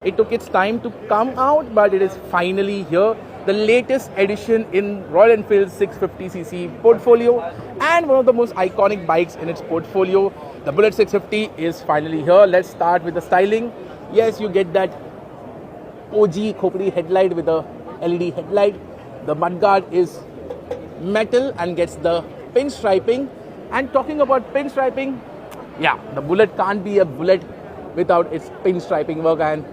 It took its time to come out, but it is finally here. The latest addition in Royal Enfield's 650cc portfolio and one of the most iconic bikes in its portfolio. The Bullet 650 is finally here. Let's start with the styling. Yes, you get that OG Khopri headlight with a LED headlight. The mudguard is metal and gets the pinstriping. And talking about pinstriping, yeah, the Bullet can't be a Bullet without its pinstriping work, and